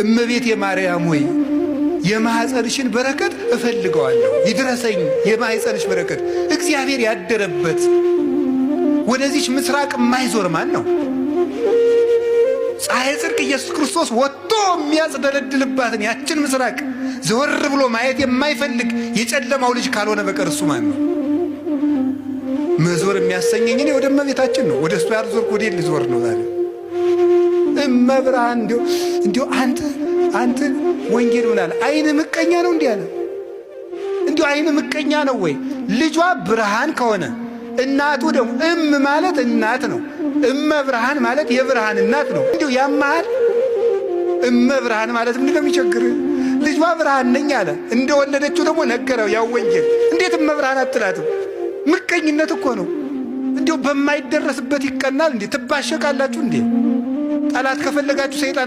እመቤቴ ማርያም ሆይ የማኅፀንሽን በረከት እፈልገዋለሁ፣ ይድረሰኝ የማኅፀንሽ በረከት። እግዚአብሔር ያደረበት ወደዚች ምስራቅ የማይዞር ማን ነው? ፀሐይ ጽድቅ ኢየሱስ ክርስቶስ ወጥቶ የሚያጽደለድልባትን ያችን ምስራቅ ዘወር ብሎ ማየት የማይፈልግ የጨለማው ልጅ ካልሆነ በቀር እሱ ማን ነው? መዞር የሚያሰኘኝ እኔ ወደ እመቤታችን ነው። ወደ እሱ ያልዞርኩ ወዴት ልዞር ነው ዛሬ? እመብርሃን እንዲሁ አንተ ወንጌል ምናለ አይን ምቀኛ ነው እንዲህ አለ። እንዲሁ አይን ምቀኛ ነው ወይ? ልጇ ብርሃን ከሆነ እናቱ ደግሞ ማለት እናት ነው። እመብርሃን ማለት የብርሃን እናት ነው። እንዲሁ ያማል። እመብርሃን ማለት ምንድን ነው የሚቸግር? ልጇ ብርሃን ነኝ አለ። እንደወለደችው ደግሞ ነገረው ያው ወንጌል። እንዴት እመብርሃን አትላትም? ምቀኝነት እኮ ነው። እንዲሁ በማይደረስበት ይቀናል እንዴ? ትባሸቃላችሁ እንዴ? ጠላት ከፈለጋችሁ ሰይጣን